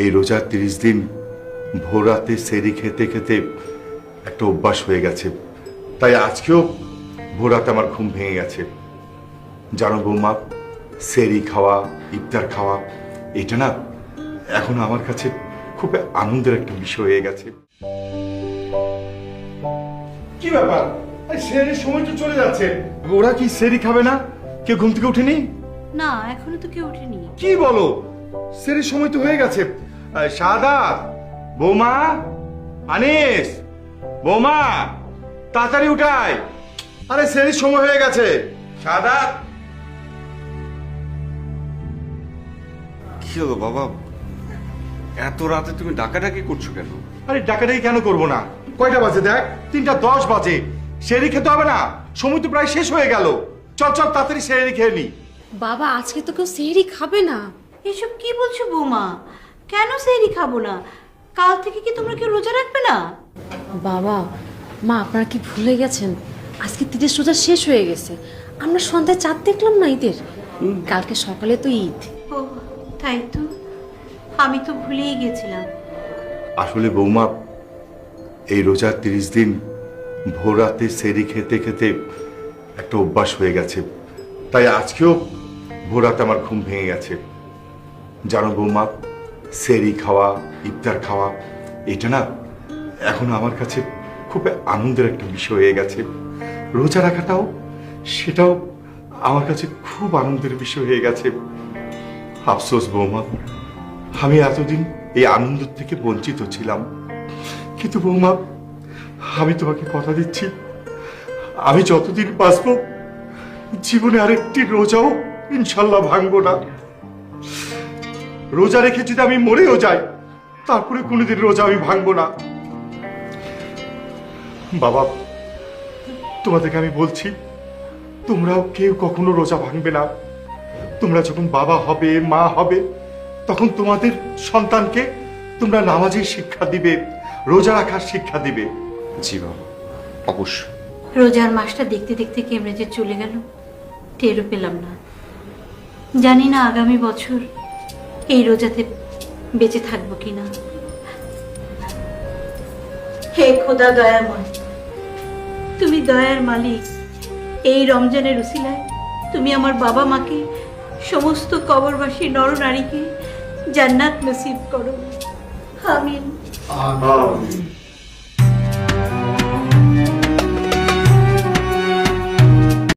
এই রোজার 30 দিন ভোর রাতে সেরি খেতে খেতে একটা অভ্যাস হয়ে গেছে, তাই আজকেও ভোর রাতে আমার ঘুম ভেঙে গেছে। জানো বৌমা, সেরি খাওয়া, ইফতার খাওয়া, এটা না এখন আমার কাছে খুব আনন্দের একটা বিষয় হয়ে গেছে। কি ব্যাপার, সেরির সময় তো চলে যাচ্ছে, ওরা কি সেরি খাবে না? কেউ ঘুম থেকে উঠেনি? না, এখনো তো কেউ ওঠেনি। কি বলো, সেরির সময় তো হয়ে গেছে। শাহাদাত, বৌমা, আনিস, বৌমা, তাড়াতাড়ি উঠায়, আরে সেরির সময় হয়ে গেছে। শাহাদাত। কি হলো বাবা, এত রাতে তুমি ডাকাডাকি করছো কেন? আরে ডাকাডাকি কেন করবো না? কয়টা বাজে দেখ, 3:10 বাজে। সেরি খেতে হবে না? সময় তো প্রায় শেষ হয়ে গেল। চল চল তাড়াতাড়ি সেরি খেয়ে নি। বাবা, আজকে তো কেউ সেহরি খাবে না। এসব কি বলছো বৌমা? কেন সেহরি খাবো না? কাল থেকে কি তোমরা কেউ রোজা রাখবে না? বাবা, মা আপনারা কি ভুলে গেছেন? আজকে 30 রোজা শেষ হয়ে গেছে। আমরা সন্ধ্যায় চাঁদ দেখলাম না ঈদের। কালকে সকালে তো ঈদ। ও তাই তো, আমি তো ভুলেই গেছিলাম। আসলে বৌমা, এই রোজার 30 দিন ভোর রাতে সেরি খেতে খেতে একটা অভ্যাস হয়ে গেছে, তাই আজকেও ভোর রাতে আমার ঘুম ভেঙে গেছে। জানো বৌমা, সেরি খাওয়া, ইফতার খাওয়া, এটা না এখন আমার কাছে খুব আনন্দের একটা বিষয় হয়ে গেছে। রোজা রাখাটাও, সেটাও আমার কাছে খুব আনন্দের বিষয় হয়ে গেছে। আফসোস বৌমা, আমি এতদিন এই আনন্দ থেকে বঞ্চিত ছিলাম। কিন্তু বৌমা, আমি তোমাকে কথা দিচ্ছি, আমি যতদিন বাঁচব জীবনে আরেকটি রোজাও ইনশাল্লাহ ভাঙবো না। রোজা রেখে যদি আমি মরেও যাই, তারপরে কোনোদিন রোজা আমি ভাঙবো না। বাবা, তোমাদেরকে আমি বলছি, তোমরাও কেউ কখনো রোজা ভাঙবে না। তোমরা যখন বাবা হবে, মা হবে, তখন তোমাদের সন্তানকে তোমরা নামাজের শিক্ষা দিবে, রোজা রাখার শিক্ষা দিবে। জি বাবা, অবশ্যই। রোজার মাসটা দেখতে দেখতে কেমনে যে চলে গেল, টেরও পেলাম না। জানি না আগামী বছর এই রোজাতে বেঁচে থাকবো কিনা। হে খোদা দয়াময়, তুমি দয়ার মালিক। এই রমজানের উসিলায় তুমি আমার বাবা মাকে, সমস্ত কবরবাসী নরনারীকে জান্নাত নসিব করো। আমিন। আমিন।